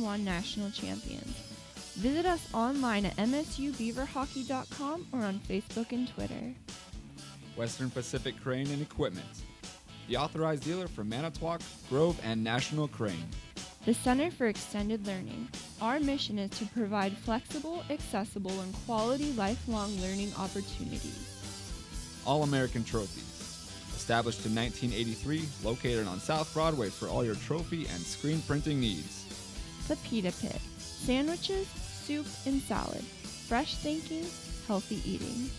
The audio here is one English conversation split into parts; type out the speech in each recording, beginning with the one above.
2001 national champions. Visit us online at msubeaverhockey.com or on Facebook and Twitter. Western Pacific Crane and Equipment, the authorized dealer for Manitowoc, Grove, and National Crane. The Center for Extended Learning. Our mission is to provide flexible, accessible, and quality lifelong learning opportunities. All-American Trophies, established in 1983, located on South Broadway for all your trophy and screen printing needs. The Pita Pit. Sandwiches, soup, and salad. Fresh thinking, healthy eating.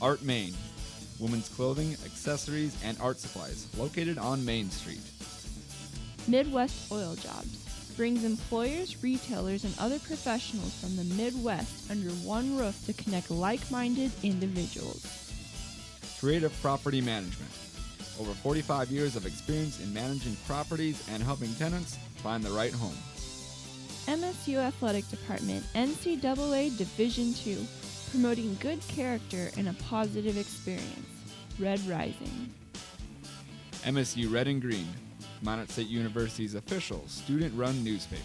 Art Main, women's clothing, accessories, and art supplies, located on Main Street. Midwest Oil Jobs brings employers, retailers, and other professionals from the Midwest under one roof to connect like-minded individuals. Creative Property Management, over 45 years of experience in managing properties and helping tenants find the right home. MSU Athletic Department, NCAA Division II, promoting good character and a positive experience. Red Rising. MSU Red and Green, Minot State University's official student-run newspaper.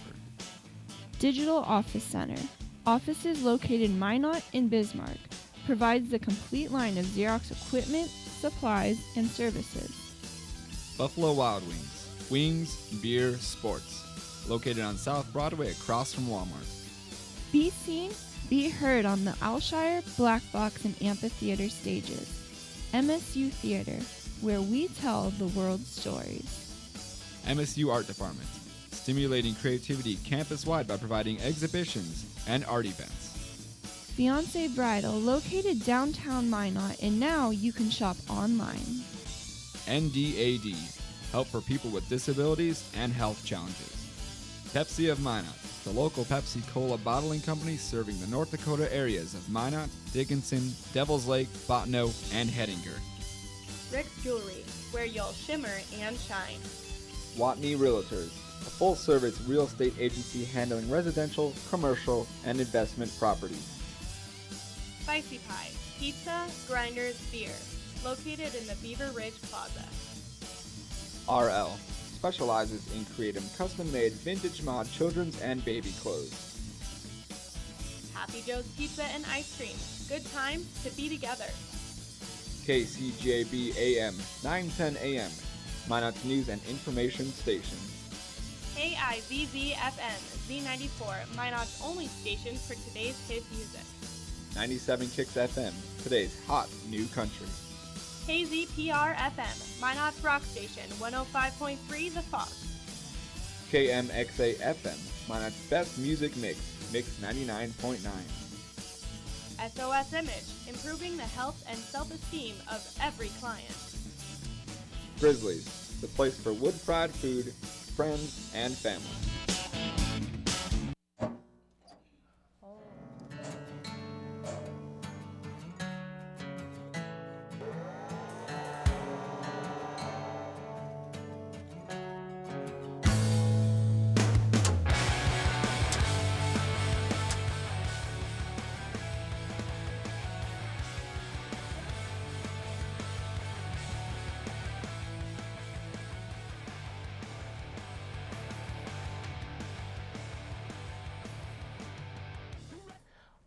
Digital Office Center. Offices located in Minot and Bismarck. Provides the complete line of Xerox equipment, supplies, and services. Buffalo Wild Wings, wings, beer, sports. Located on South Broadway across from Walmart. Be seen, be heard on the Alshire, Black Box, and Amphitheater stages. MSU Theater, where we tell the world's stories. MSU Art Department, stimulating creativity campus-wide by providing exhibitions and art events. Fiancé Bridal, located downtown Minot, and now you can shop online. NDAD, help for people with disabilities and health challenges. Pepsi of Minot, the local Pepsi Cola bottling company serving the North Dakota areas of Minot, Dickinson, Devils Lake, Bottineau, and Hettinger. Rick's Jewelry, where you'll shimmer and shine. Watney Realtors, a full-service real estate agency handling residential, commercial, and investment properties. Spicy Pie, pizza, grinders, beer, located in the Beaver Ridge Plaza. RL, specializes in creating custom-made vintage mod children's and baby clothes. Happy Joe's Pizza and Ice Cream, good times to be together. KCJB AM, 910 AM, Minot's news and information station. KIVZ FM, Z94, Minot's only station for today's hit music. 97 Kicks FM, today's hot new country. KZPR FM, Minot's rock station, 105.3 The Fox. KMXA FM, Minot's best music mix, Mix 99.9. SOS Image, improving the health and self-esteem of every client. Grizzlies, the place for wood-fried food, friends, and family.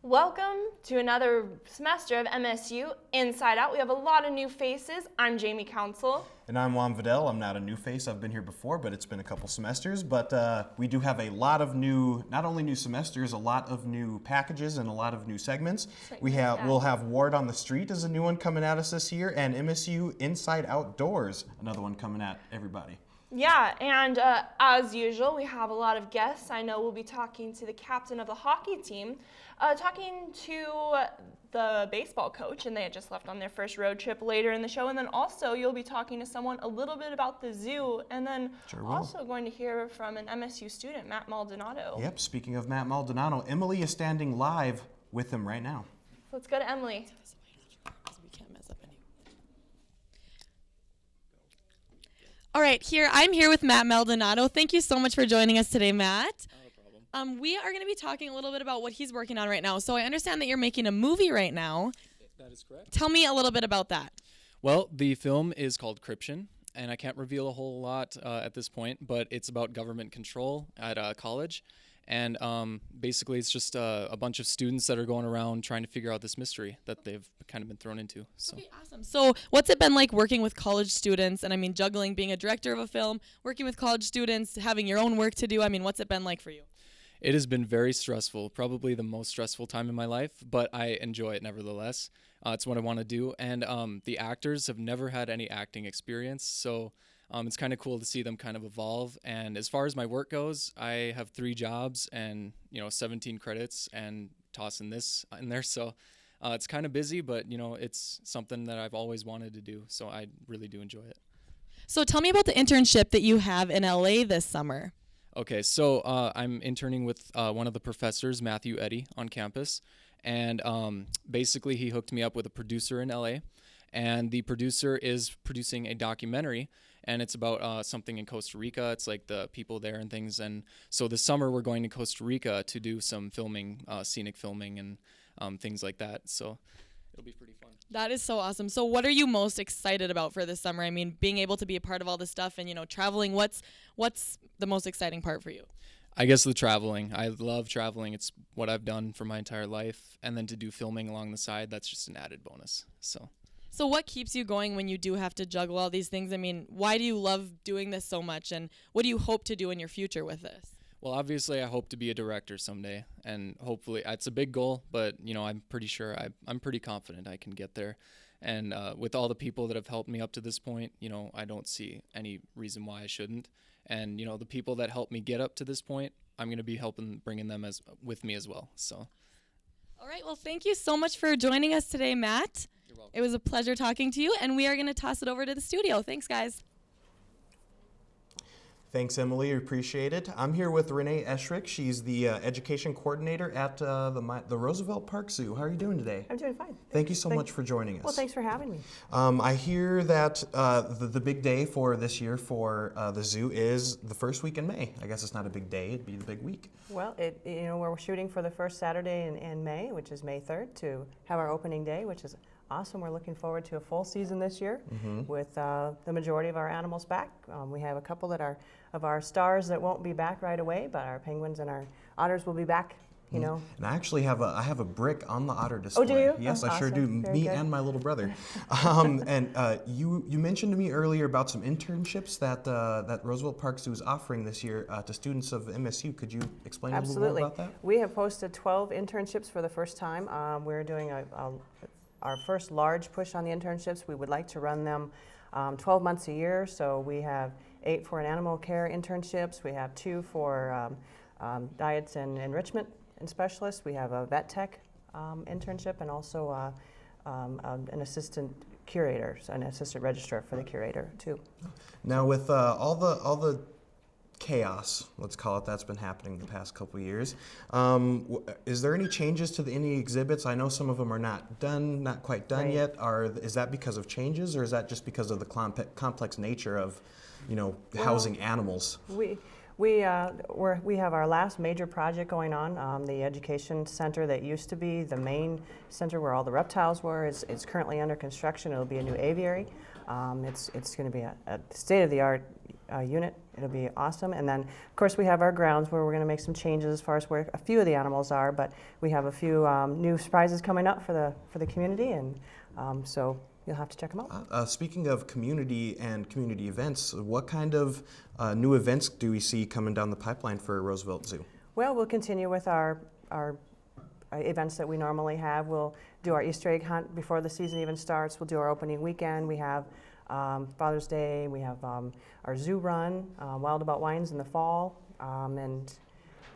Welcome to another semester of MSU Inside Out. We have a lot of new faces. I'm Jamie Council. And I'm Juan Vidal. I'm not a new face. I've been here before, but it's been a couple semesters. But we do have a lot of new, not only new semesters, a lot of new packages and a lot of new segments. We'll have Ward on the Street as a new one coming at us this year, and MSU Inside Outdoors, another one coming at everybody. Yeah, and as usual, we have a lot of guests. I know we'll be talking to the captain of the hockey team, talking to the baseball coach, and they had just left on their first road trip later in the show. And then also you'll be talking to someone a little bit about the zoo, and then also going to hear from an MSU student, Matt Maldonado. Yep, speaking of Matt Maldonado, Emily is standing live with him right now. Let's go to Emily. All right, I'm here with Matt Maldonado. Thank you so much for joining us today, Matt. No problem. We are going to be talking a little bit about what he's working on right now. So I understand that you're making a movie right now. That is correct. Tell me a little bit about that. Well, the film is called Cryption, and I can't reveal a whole lot at this point, but it's about government control at college. And basically, it's just a bunch of students that are going around trying to figure out this mystery that they've kind of been thrown into. So. Okay, awesome. So what's it been like working with college students? And I mean, juggling being a director of a film, working with college students, having your own work to do. I mean, what's it been like for you? It has been very stressful, probably the most stressful time in my life, but I enjoy it nevertheless. It's what I want to do. And the actors have never had any acting experience, so it's kind of cool to see them kind of evolve. And as far as my work goes, I have 3 jobs and 17 credits and tossing this in there. So it's kind of busy, but it's something that I've always wanted to do. So I really do enjoy it. So tell me about the internship that you have in LA this summer. Okay, so I'm interning with one of the professors, Matthew Eddy, on campus. And basically he hooked me up with a producer in LA. And the producer is producing a documentary, and it's about something in Costa Rica. It's like the people there and things. And so this summer we're going to Costa Rica to do some filming, scenic filming and things like that. So it'll be pretty fun. That is so awesome. So what are you most excited about for this summer? I mean, being able to be a part of all this stuff and, traveling, what's the most exciting part for you? I guess the traveling. I love traveling. It's what I've done for my entire life. And then to do filming along the side, that's just an added bonus. So what keeps you going when you do have to juggle all these things? I mean, why do you love doing this so much, and what do you hope to do in your future with this? Well, obviously, I hope to be a director someday, and hopefully, it's a big goal, but, I'm pretty sure, I'm pretty confident I can get there. And with all the people that have helped me up to this point, I don't see any reason why I shouldn't. And, the people that helped me get up to this point, I'm going to be bringing them with me as well, so. All right, well, thank you so much for joining us today, Matt. You're welcome. It was a pleasure talking to you, and we are going to toss it over to the studio. Thanks, guys. Thanks, Emily. We appreciate it. I'm here with Renee Eschrich. She's the education coordinator at the Roosevelt Park Zoo. How are you doing today? I'm doing fine. Thank you so much for joining us. Well, thanks for having me. I hear that the big day for this year for the zoo is the first week in May. I guess it's not a big day; it'd be the big week. Well, we're shooting for the first Saturday in May, which is May 3rd, to have our opening day, which is awesome. We're looking forward to a full season this year with the majority of our animals back. We have a couple of our stars that won't be back right away, but our penguins and our otters will be back. And I actually have a brick on the otter display. Oh, do you? Yes, Oh, I sure do. awesome. Very Me good. and my little brother. You mentioned to me earlier about some internships that Roosevelt Park Zoo is offering this year to students of MSU. Could you explain a little more about that? We have posted 12 internships for the first time. We're doing our first large push on the internships. We would like to run them 12 months a year. So we have 8 for an animal care internships. We have 2 for diets and enrichment and specialists. We have a vet tech internship, and also an assistant curator, so an assistant registrar for the curator too. Now, with all the chaos, let's call it, that's been happening the past couple of years, is there any changes to any exhibits? I know some of them are not quite done Right. yet. Is that because of changes, or is that just because of the complex nature of, housing animals? We have our last major project going on. The education center that used to be the main center where all the reptiles were is currently under construction. It'll be a new aviary. It's going to be a state-of-the-art unit. It'll be awesome. And then, of course, we have our grounds where we're going to make some changes as far as where a few of the animals are. But we have a few new surprises coming up for the community, and so you'll have to check them out. Speaking of community and community events, what kind of new events do we see coming down the pipeline for Roosevelt Zoo? Well, we'll continue with our events that we normally have. We'll do our Easter egg hunt before the season even starts. We'll do our opening weekend. We have Father's Day. We have our zoo run, Wild About Wines in the fall, and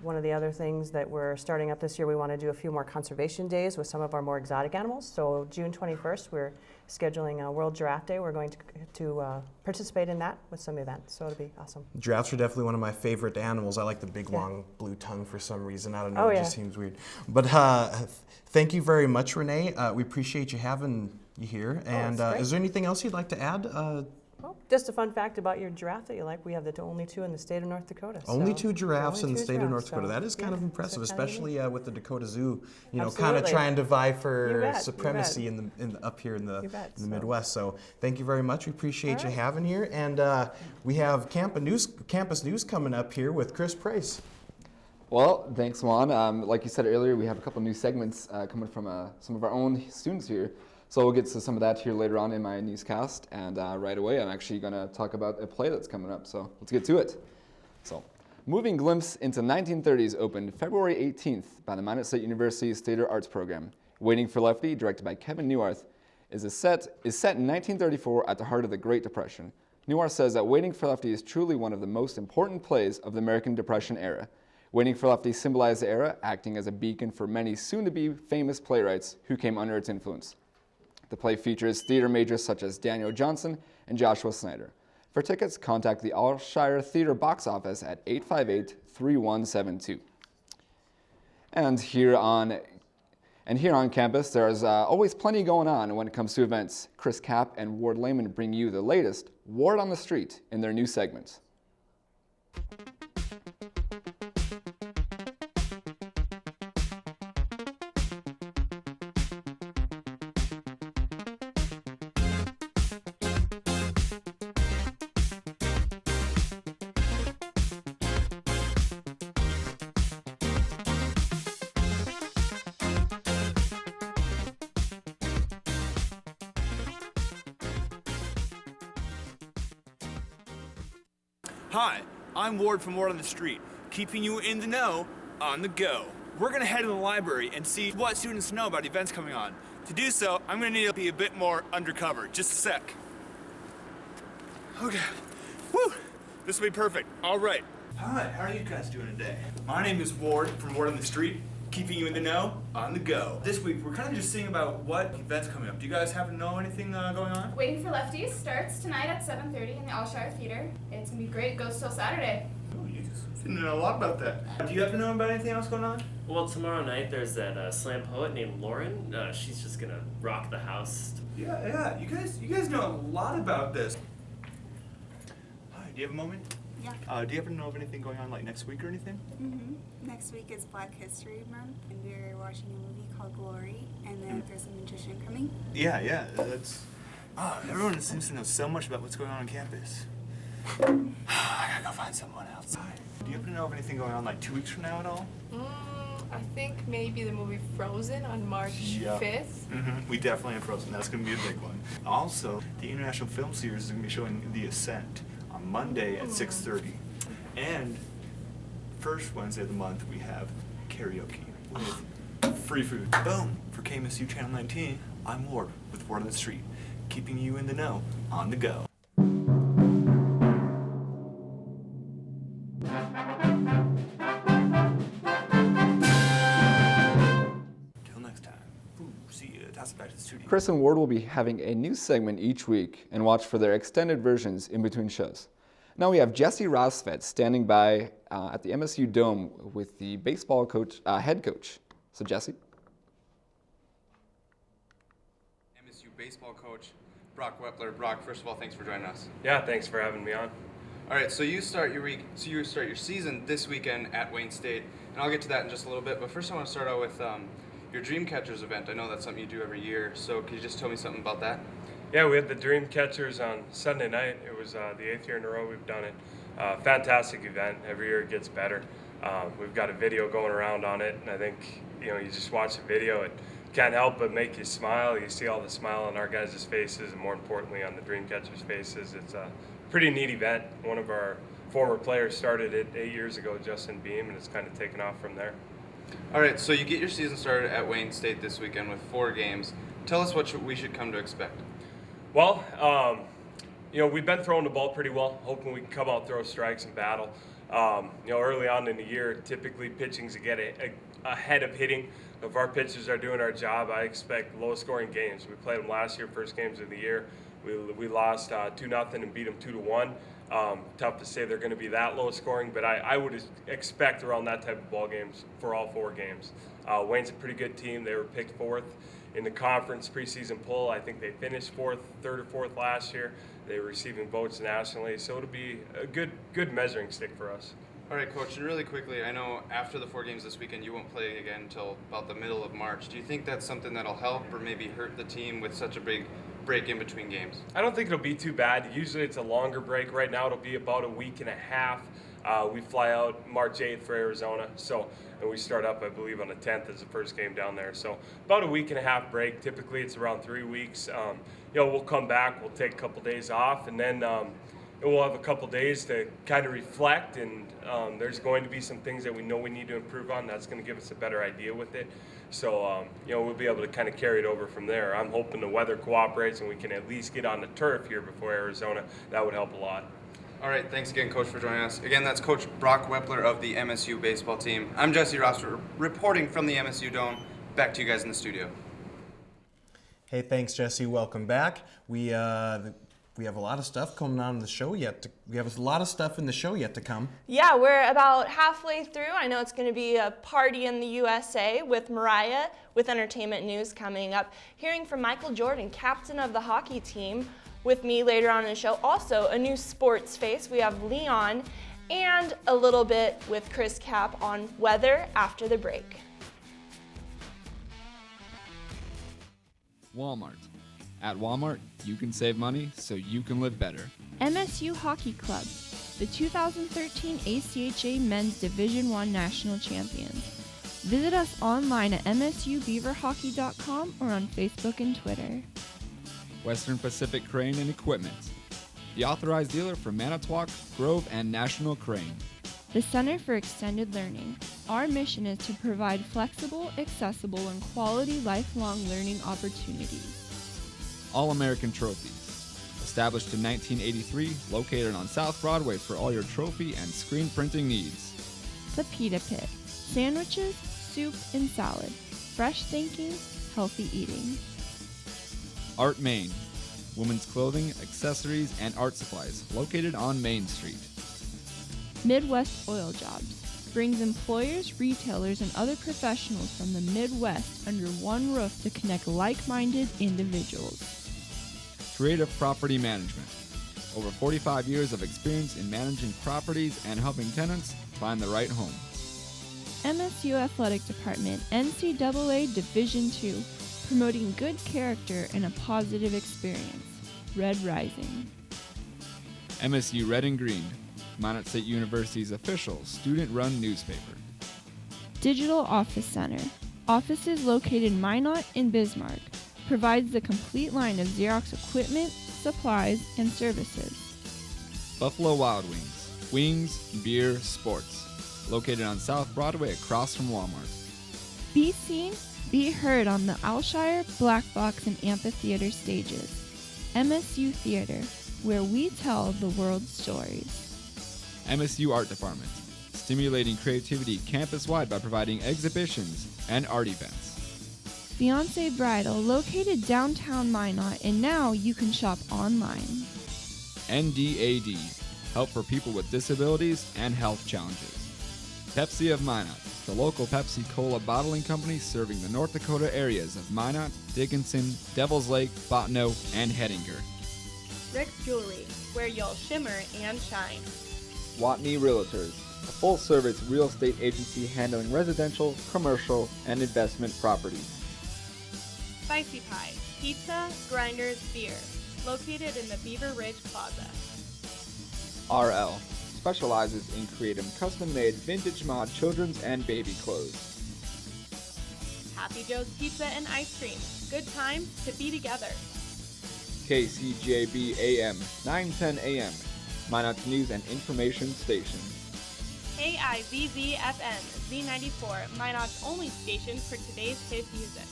one of the other things that we're starting up this year, we want to do a few more conservation days with some of our more exotic animals. So June 21st, we're scheduling a World Giraffe Day. We're going to participate in that with some events, so it'll be awesome. Giraffes are definitely one of my favorite animals. I like the big, long blue tongue for some reason. I don't know, Oh, it yeah. just seems weird. But thank you very much, Renee. We appreciate you having you here. And great. is there anything else you'd like to add? Well, Just a fun fact about your giraffe that you like, we have the only 2 in the state of North Dakota. Only so 2 giraffes only in the two state of North giraffes, Dakota. so, That is kind of yeah, impressive, it's kinda especially with the Dakota Zoo, kind of Absolutely. trying to vie You for bet, you supremacy bet. up here in the bet, in the so. Midwest. So thank you very much. We appreciate All you right. having here, and we have campus news coming up here with Chris Price. Well, thanks, Juan. Like you said earlier, we have a couple new segments coming from some of our own students here. So we'll get to some of that here later on in my newscast. And right away, I'm actually going to talk about a play that's coming up. So let's get to it. So, Moving Glimpse into 1930s opened February 18th by the Minot State University's Theater Arts Program. Waiting for Lefty, directed by Kevin Neuarth, is set in 1934 at the heart of the Great Depression. Neuarth says that Waiting for Lefty is truly one of the most important plays of the American Depression era. Waiting for Lefty symbolized the era, acting as a beacon for many soon-to-be famous playwrights who came under its influence. The play features theater majors such as Daniel Johnson and Joshua Snyder. For tickets, contact the Allshire Theater box office at 858-3172. And here on campus, there's always plenty going on when it comes to events. Chris Kapp and Ward Lehman bring you the latest Ward on the Street in their new segment. Hi, I'm Ward from Ward on the Street, keeping you in the know on the go. We're gonna head to the library and see what students know about events coming on. To do so, I'm gonna need to be a bit more undercover. Just a sec. Okay. Woo! This will be perfect. All right. Hi, how are you guys doing today? My name is Ward from Ward on the Street, keeping you in the know on the go. This week, we're kind of just seeing about what events coming up. Do you guys happen to know anything going on? Waiting for Lefties starts tonight at 7:30 in the Allshire Theater. It's gonna be great. It goes till Saturday. Oh, you just know a lot about that. Do you happen to know about anything else going on? Well, tomorrow night there's that slam poet named Lauren. She's just gonna rock the house. Yeah. You guys know a lot about this. Hi, do you have a moment? Yeah. Do you happen to know of anything going on like next week or anything? Next week is Black History Month, and we're watching a movie called Glory, and then there's a magician coming. Yeah. That's. Everyone seems to know so much about what's going on campus. I gotta go find someone else. Hi. Do you happen to know of anything going on like 2 weeks from now at all? I think maybe the movie Frozen on March 5th. We definitely have Frozen. That's gonna be a big one. Also, the International Film Series is gonna be showing The Ascent on Monday at 6:30. And first Wednesday of the month, we have karaoke with free food. Boom! For KMSU Channel 19, I'm Ward with Ward on the Street, keeping you in the know on the go. Till next time. See you. Toss it back to the studio. Chris and Ward will be having a new segment each week and watch for their extended versions in between shows. Now we have Jesse Rosfeld standing by at the MSU Dome with the baseball coach, head coach. So Jesse. MSU baseball coach Brock Wepler. Brock, first of all, thanks for joining us. Yeah, thanks for having me on. All right, so you start your season this weekend at Wayne State, and I'll get to that in just a little bit. But first, I want to start out with your Dream Catchers event. I know that's something you do every year. So could you just tell me something about that? Yeah, we had the Dream Catchers on Sunday night. It was the 8th year in a row we've done it. Fantastic event. Every year it gets better. We've got a video going around on it, and I think you just watch the video, it can't help but make you smile. You see all the smile on our guys' faces, and more importantly on the Dream Catchers' faces. It's a pretty neat event. One of our former players started it 8 years ago, Justin Beam, and it's kind of taken off from there. All right, so you get your season started at Wayne State this weekend with 4 games. Tell us what we should come to expect. Well, we've been throwing the ball pretty well, hoping we can come out, throw strikes, and battle. Early on in the year, typically pitching's to get ahead of hitting. If our pitchers are doing our job, I expect low-scoring games. We played them last year, first games of the year. We lost 2-0 and beat them 2-1. Tough to say they're going to be that low-scoring, but I would expect around that type of ball games for all 4 games. Wayne's a pretty good team. They were picked 4th in the conference preseason poll. I think they finished third or fourth last year. They were receiving votes nationally, so it'll be a good measuring stick for us. All right, Coach, and really quickly, I know after the 4 games this weekend, you won't play again until about the middle of March. Do you think that's something that'll help or maybe hurt the team with such a big break in between games? I don't think it'll be too bad. Usually it's a longer break. Right now it'll be about a week and a half. We fly out March 8th for Arizona, and we start up, I believe, on the 10th as the first game down there. So about a week and a half break. Typically it's around 3 weeks. We'll come back, we'll take a couple days off, and then we'll have a couple days to kind of reflect, and there's going to be some things that we know we need to improve on. That's going to give us a better idea with it. So, we'll be able to kind of carry it over from there. I'm hoping the weather cooperates and we can at least get on the turf here before Arizona. That would help a lot. All right, thanks again, Coach, for joining us. Again, that's Coach Brock Wepler of the MSU baseball team. I'm Jesse Roster, reporting from the MSU Dome. Back to you guys in the studio. Hey, thanks, Jesse. Welcome back. We have a lot of stuff coming on in the show yet. We have a lot of stuff in the show yet to come. Yeah, we're about halfway through. I know it's going to be a party in the USA with Mariah, with entertainment news coming up. Hearing from Michael Jordan, captain of the hockey team, with me later on in the show. Also, a new sports face. We have Leon, and a little bit with Chris Cap on weather after the break. Walmart. At Walmart, you can save money so you can live better. MSU Hockey Club, the 2013 ACHA Men's Division I National Champions. Visit us online at msubeaverhockey.com or on Facebook and Twitter. Western Pacific Crane and Equipment, the authorized dealer for Manitowoc, Grove, and National Crane. The Center for Extended Learning. Our mission is to provide flexible, accessible, and quality lifelong learning opportunities. All-American Trophies. Established in 1983, located on South Broadway for all your trophy and screen printing needs. The Pita Pit. Sandwiches, soup, and salad. Fresh thinking, healthy eating. Art Main. Women's clothing, accessories, and art supplies, located on Main Street. Midwest Oil Jobs. Brings employers, retailers, and other professionals from the Midwest under one roof to connect like-minded individuals. Creative Property Management. Over 45 years of experience in managing properties and helping tenants find the right home. MSU Athletic Department, NCAA Division II, promoting good character and a positive experience. Red Rising. MSU Red and Green, Minot State University's official student-run newspaper. Digital Office Center. Offices located in Minot and Bismarck. Provides the complete line of Xerox equipment, supplies, and services. Buffalo Wild Wings. Wings, beer, sports. Located on South Broadway across from Walmart. Be seen, be heard on the Alshire, Black Box, and Amphitheater stages. MSU Theater, where we tell the world's stories. MSU Art Department. Stimulating creativity campus-wide by providing exhibitions and art events. Fiancé Bridal, located downtown Minot, and now you can shop online. NDAD, help for people with disabilities and health challenges. Pepsi of Minot, the local Pepsi Cola bottling company serving the North Dakota areas of Minot, Dickinson, Devils Lake, Bottineau, and Hettinger. Rick's Jewelry, where you'll shimmer and shine. Watney Realtors, a full-service real estate agency handling residential, commercial, and investment properties. Spicy Pie, pizza, grinders, beer, located in the Beaver Ridge Plaza. RL, specializes in creating custom-made vintage mod children's and baby clothes. Happy Joe's Pizza and Ice Cream, good times to be together. KCJB AM, 910 AM, Minot's news and information station. KIZZ-FM, Z94, Minot's only station for today's hit music.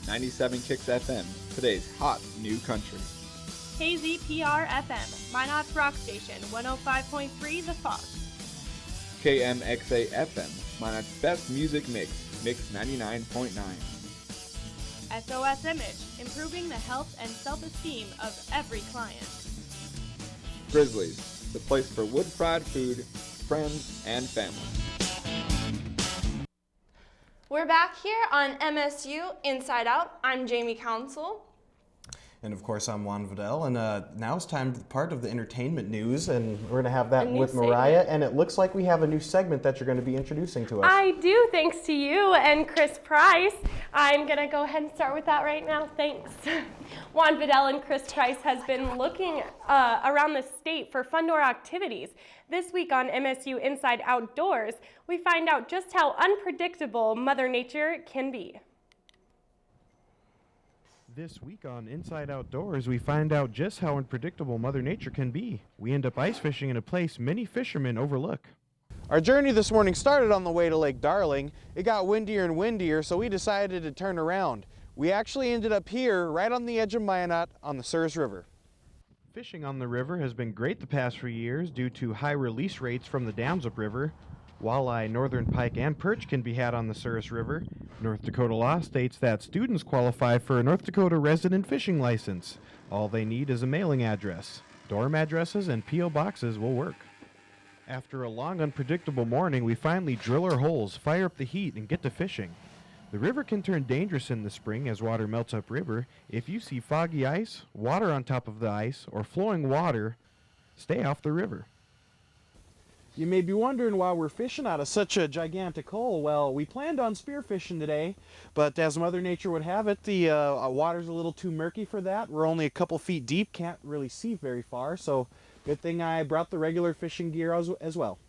97 Kicks FM, today's hot new country. KZPR-FM, Minot's rock station, 105.3 The Fox. KMXA FM, Minot's best music mix, Mix 99.9. SOS Image, improving the health and self-esteem of every client. Grizzlies, the place for wood-fried food, friends, and family. We're back here on MSU Inside Out. I'm Jamie Council. And of course, I'm Juan Vidal, and now it's time for part of the entertainment news, and we're going to have that with Mariah, and it looks like we have a new segment that you're going to be introducing to us. I do, thanks to you and Chris Price. I'm going to go ahead and start with that right now, thanks. Juan Vidal and Chris Price has been looking around the state for fun-door activities. This week on MSU Inside Outdoors, we find out just how unpredictable Mother Nature can be. This week on Inside Outdoors, we find out just how unpredictable Mother Nature can be. We end up ice fishing in a place many fishermen overlook. Our journey this morning started on the way to Lake Darling. It got windier and windier, so we decided to turn around. We actually ended up here, right on the edge of Minot, on the Souris River. Fishing on the river has been great the past few years due to high release rates from the dams upriver. Walleye, northern pike, and perch can be had on the Souris River. North Dakota law states that students qualify for a North Dakota resident fishing license. All they need is a mailing address. Dorm addresses and P.O. boxes will work. After a long, unpredictable morning, we finally drill our holes, fire up the heat, and get to fishing. The river can turn dangerous in the spring as water melts upriver. If you see foggy ice, water on top of the ice, or flowing water, stay off the river. You may be wondering why we're fishing out of such a gigantic hole. Well, we planned on spearfishing today, but as Mother Nature would have it, the water's a little too murky for that. We're only a couple feet deep, can't really see very far, so good thing I brought the regular fishing gear as well.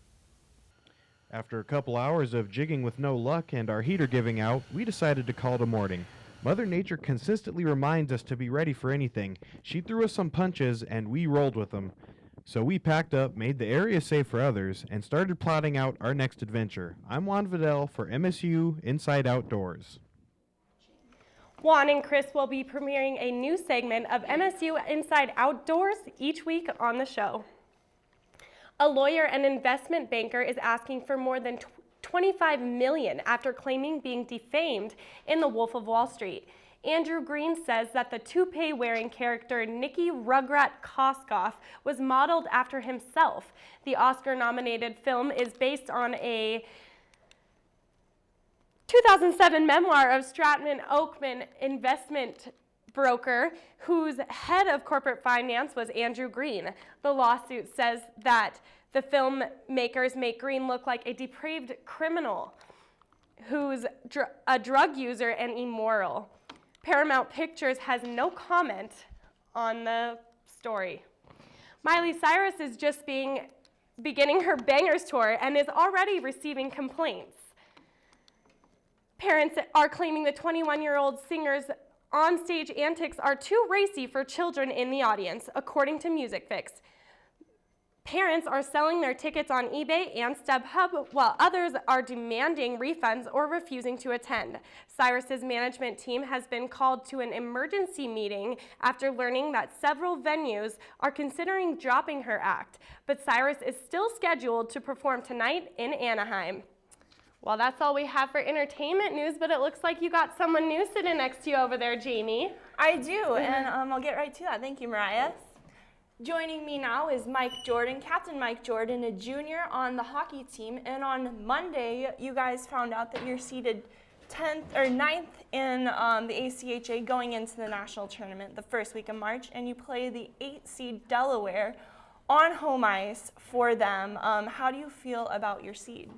After a couple hours of jigging with no luck and our heater giving out, we decided to call it a morning. Mother Nature consistently reminds us to be ready for anything. She threw us some punches and we rolled with them. So we packed up, made the area safe for others, and started plotting out our next adventure. I'm Juan Vidal for MSU Inside Outdoors. Juan and Chris will be premiering a new segment of MSU Inside Outdoors each week on the show. A lawyer and investment banker is asking for more than $25 million after claiming being defamed in The Wolf of Wall Street. Andrew Green says that the toupee-wearing character Nikki Rugrat Koskoff was modeled after himself. The Oscar-nominated film is based on a 2007 memoir of Stratton Oakman investment broker whose head of corporate finance was Andrew Green. The lawsuit says that the filmmakers make Green look like a depraved criminal who's a drug user and immoral. Paramount Pictures has no comment on the story. Miley Cyrus is just beginning her Bangers tour and is already receiving complaints. Parents are claiming the 21-year-old singer's onstage antics are too racy for children in the audience, according to MusicFix. Parents are selling their tickets on eBay and StubHub, while others are demanding refunds or refusing to attend. Cyrus's management team has been called to an emergency meeting after learning that several venues are considering dropping her act, but Cyrus is still scheduled to perform tonight in Anaheim. Well, that's all we have for entertainment news, but it looks like you got someone new sitting next to you over there, Jamie. I do, and I'll get right to that. Thank you, Mariah. Joining me now is Mike Jordan, Captain Mike Jordan, a junior on the hockey team. And on Monday, you guys found out that you're seeded 10th or 9th in the ACHA going into the national tournament the first week of March, and you play the 8th seed Delaware on home ice for them. How do you feel about your seed?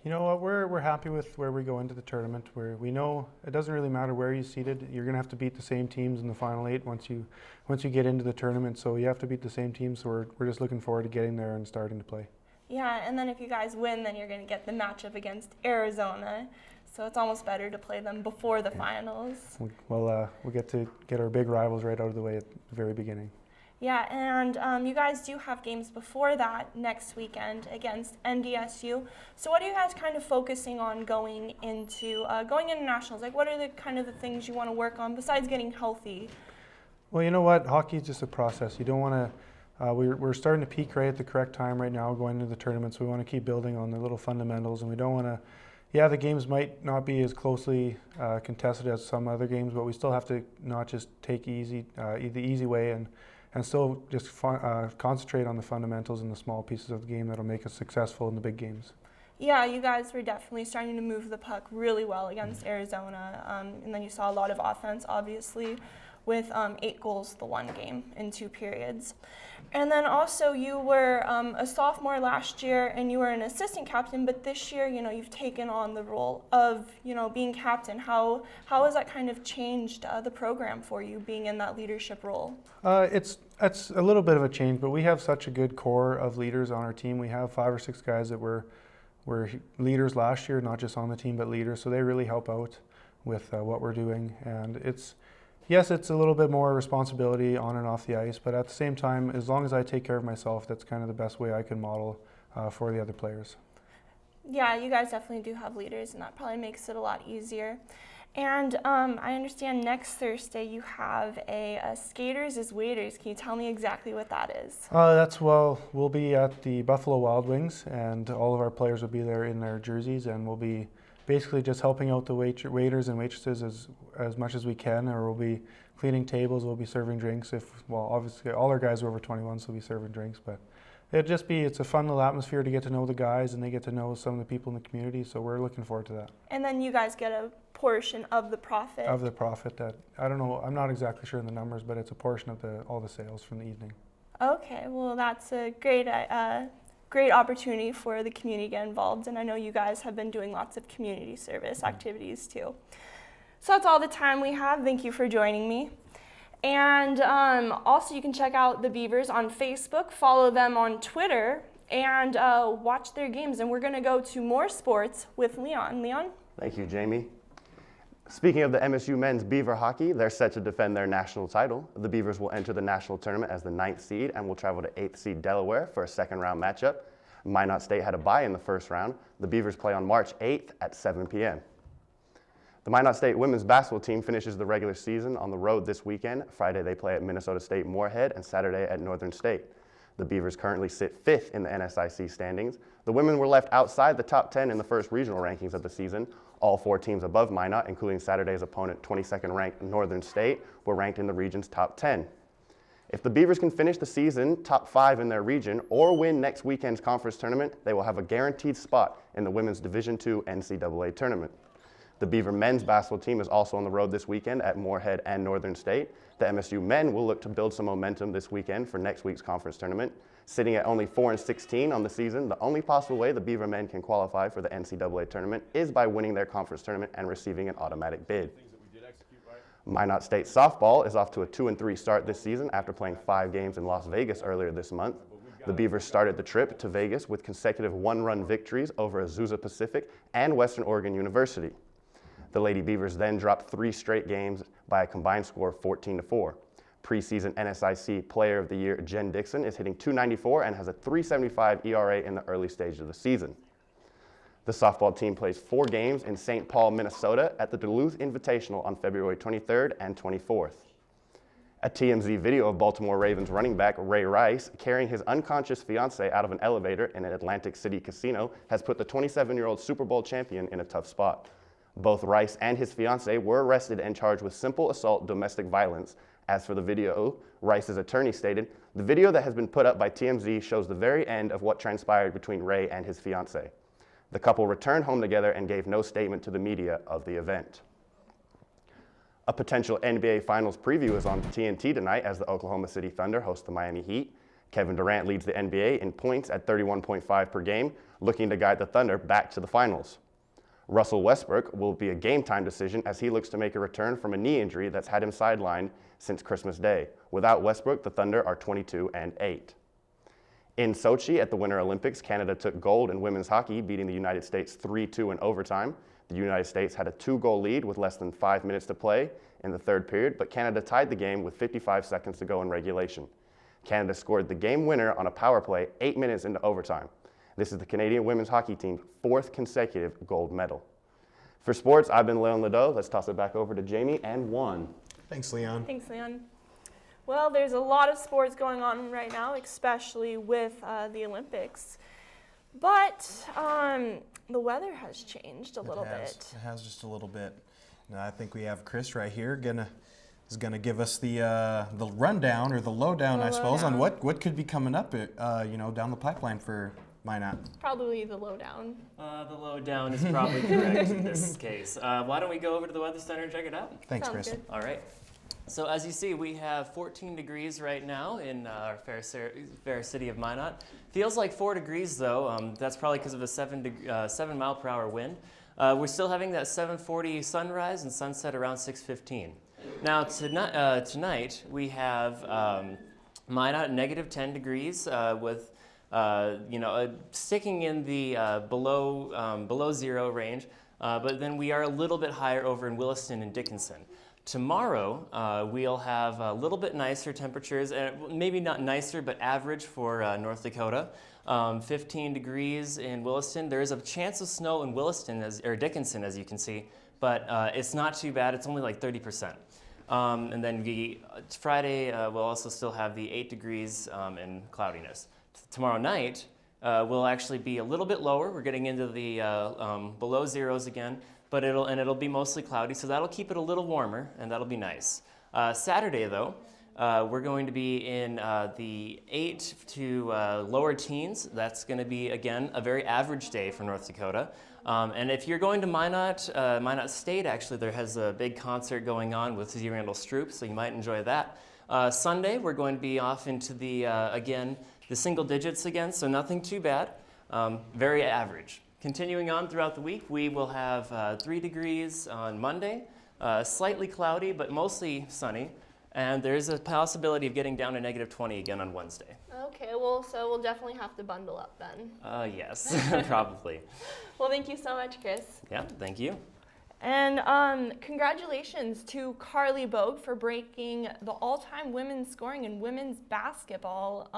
You know what, we're happy with where we go into the tournament, where we know it doesn't really matter where you're seated. You're going to have to beat the same teams in the final 8 once you get into the tournament, so you have to beat the same teams, so we're just looking forward to getting there and starting to play. Yeah, and then if you guys win, then you're going to get the matchup against Arizona, so it's almost better to play them before the finals. We'll get to get our big rivals right out of the way at the very beginning. Yeah, and you guys do have games before that next weekend against NDSU. So what are you guys kind of focusing on going into nationals? Like, what are the kind of the things you want to work on besides getting healthy? Well, you know what? Hockey is just a process. You don't want to. We're starting to peak right at the correct time right now, going into the tournament. So we want to keep building on the little fundamentals, and we don't want to. Yeah, the games might not be as closely contested as some other games, but we still have to not just take the easy way and still just concentrate on the fundamentals and the small pieces of the game that'll make us successful in the big games. Yeah, you guys were definitely starting to move the puck really well against Arizona, and then you saw a lot of offense, obviously, with 8 goals the one game in 2 periods. And then also you were a sophomore last year, and you were an assistant captain, but this year, you've taken on the role of, being captain. How has that kind of changed the program for you, being in that leadership role? It's a little bit of a change, but we have such a good core of leaders on our team. We have 5 or 6 guys that were leaders last year, not just on the team, but leaders. So they really help out with what we're doing. And yes, it's a little bit more responsibility on and off the ice, but at the same time, as long as I take care of myself, that's kind of the best way I can model for the other players. Yeah, you guys definitely do have leaders, and that probably makes it a lot easier. And I understand next Thursday you have a Skaters is Waiters. Can you tell me exactly what that is? We'll be at the Buffalo Wild Wings, and all of our players will be there in their jerseys, and we'll be basically just helping out the waiters and waitresses as much as we can, or we'll be cleaning tables, we'll be serving drinks. Obviously all our guys are over 21, so we'll be serving drinks, but it's a fun little atmosphere to get to know the guys, and they get to know some of the people in the community, so we're looking forward to that. And then you guys get a portion of the profit. Of the profit that, I don't know, I'm not exactly sure in the numbers, but it's a portion of all the sales from the evening. Okay, well that's a great opportunity for the community to get involved, and I know you guys have been doing lots of community service activities too. So that's all the time we have. Thank you for joining me. And also you can check out the Beavers on Facebook, follow them on Twitter, and watch their games. And we're going to go to more sports with Leon. Leon? Thank you, Jamie. Speaking of the MSU men's Beaver hockey, they're set to defend their national title. The Beavers will enter the national tournament as the 9th seed and will travel to 8th seed Delaware for a second-round matchup. Minot State had a bye in the first round. The Beavers play on March 8th at 7 p.m. The Minot State women's basketball team finishes the regular season on the road this weekend. Friday they play at Minnesota State Moorhead, and Saturday at Northern State. The Beavers currently sit 5th in the NSIC standings. The women were left outside the top 10 in the first regional rankings of the season. All 4 teams above Minot, including Saturday's opponent, 22nd ranked Northern State, were ranked in the region's top 10. If the Beavers can finish the season top 5 in their region or win next weekend's conference tournament, they will have a guaranteed spot in the women's Division II NCAA tournament. The Beaver men's basketball team is also on the road this weekend at Moorhead and Northern State. The MSU men will look to build some momentum this weekend for next week's conference tournament. Sitting at only 4-16 on the season, the only possible way the Beaver men can qualify for the NCAA tournament is by winning their conference tournament and receiving an automatic bid. Minot State softball is off to a 2-3 start this season after playing 5 games in Las Vegas earlier this month. The Beavers started the trip to Vegas with consecutive 1-run victories over Azusa Pacific and Western Oregon University. The Lady Beavers then dropped 3 straight games by a combined score of 14-4. Preseason NSIC Player of the Year Jen Dixon is hitting .294 and has a .375 ERA in the early stage of the season. The softball team plays 4 games in St. Paul, Minnesota at the Duluth Invitational on February 23rd and 24th. A TMZ video of Baltimore Ravens running back Ray Rice carrying his unconscious fiancée out of an elevator in an Atlantic City casino has put the 27-year-old Super Bowl champion in a tough spot. Both Rice and his fiancée were arrested and charged with simple assault domestic violence. As for the video, Rice's attorney stated, "The video that has been put up by TMZ shows the very end of what transpired between Ray and his fiancée." The couple returned home together and gave no statement to the media of the event. A potential NBA Finals preview is on TNT tonight as the Oklahoma City Thunder host the Miami Heat. Kevin Durant leads the NBA in points at 31.5 per game, looking to guide the Thunder back to the finals. Russell Westbrook will be a game-time decision as he looks to make a return from a knee injury that's had him sidelined since Christmas Day. Without Westbrook, the Thunder are 22-8. In Sochi at the Winter Olympics, Canada took gold in women's hockey, beating the United States 3-2 in overtime. The United States had a 2-goal lead with less than 5 minutes to play in the third period, but Canada tied the game with 55 seconds to go in regulation. Canada scored the game winner on a power play 8 minutes into overtime. This is the Canadian women's hockey team's 4th consecutive gold medal. For sports, I've been Leon Ledoux. Let's toss it back over to Jamie and Juan. Thanks, Leon. Thanks, Leon. Well, there's a lot of sports going on right now, especially with the Olympics. But the weather has changed a little bit. It has just a little bit. Now, I think we have Chris right here is gonna give us the rundown or the lowdown, I suppose, on what could be coming up, down the pipeline for Minot. Probably the lowdown. The lowdown is probably correct in this case. Why don't we go over to the Weather Center and check it out? Thanks, Chris. Good. All right. So as you see, we have 14 degrees right now in our fair city of Minot. Feels like 4 degrees though. That's probably because of a 7 mile per hour wind. We're still having that 7:40 sunrise and sunset around 6:15. Now tonight we have Minot negative 10 degrees with sticking in the below zero range, but then we are a little bit higher over in Williston and Dickinson. Tomorrow, we'll have a little bit nicer temperatures, maybe not nicer, but average for North Dakota. 15 degrees in Williston. There is a chance of snow in Williston, or Dickinson, as you can see, but it's not too bad. It's only like 30%. And then Friday, we'll also still have the 8 degrees and cloudiness. Tomorrow night, will actually be a little bit lower. We're getting into the below zeros again. But it'll be mostly cloudy, so that'll keep it a little warmer, and that'll be nice. Saturday, though, we're going to be in the 8 to lower teens. That's going to be, again, a very average day for North Dakota. And if you're going to Minot State, actually, there has a big concert going on with Z. Randall Stroop, so you might enjoy that. Sunday, we're going to be off into the single digits again, so nothing too bad. Very average. Continuing on throughout the week, we will have 3 degrees on Monday, slightly cloudy, but mostly sunny. And there's a possibility of getting down to negative 20 again on Wednesday. Okay, well, so we'll definitely have to bundle up then. Yes, probably. Well, thank you so much, Chris. Yeah, thank you. And congratulations to Carly Bogue for breaking the all-time women's scoring in women's basketball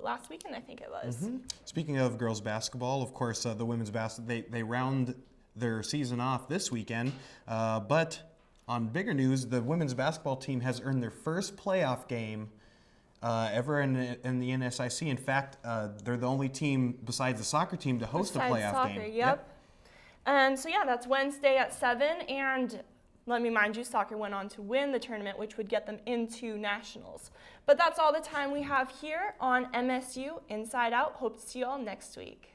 last weekend, I think it was. Mm-hmm. Speaking of girls basketball, of course, the women's basketball, they round their season off this weekend. But on bigger news, the women's basketball team has earned their first playoff game ever in the NSIC. In fact, they're the only team besides the soccer team to host a playoff game. Yep. And so, yeah, that's Wednesday at 7. And let me mind you, soccer went on to win the tournament, which would get them into nationals. But that's all the time we have here on MSU Inside Out. Hope to see you all next week.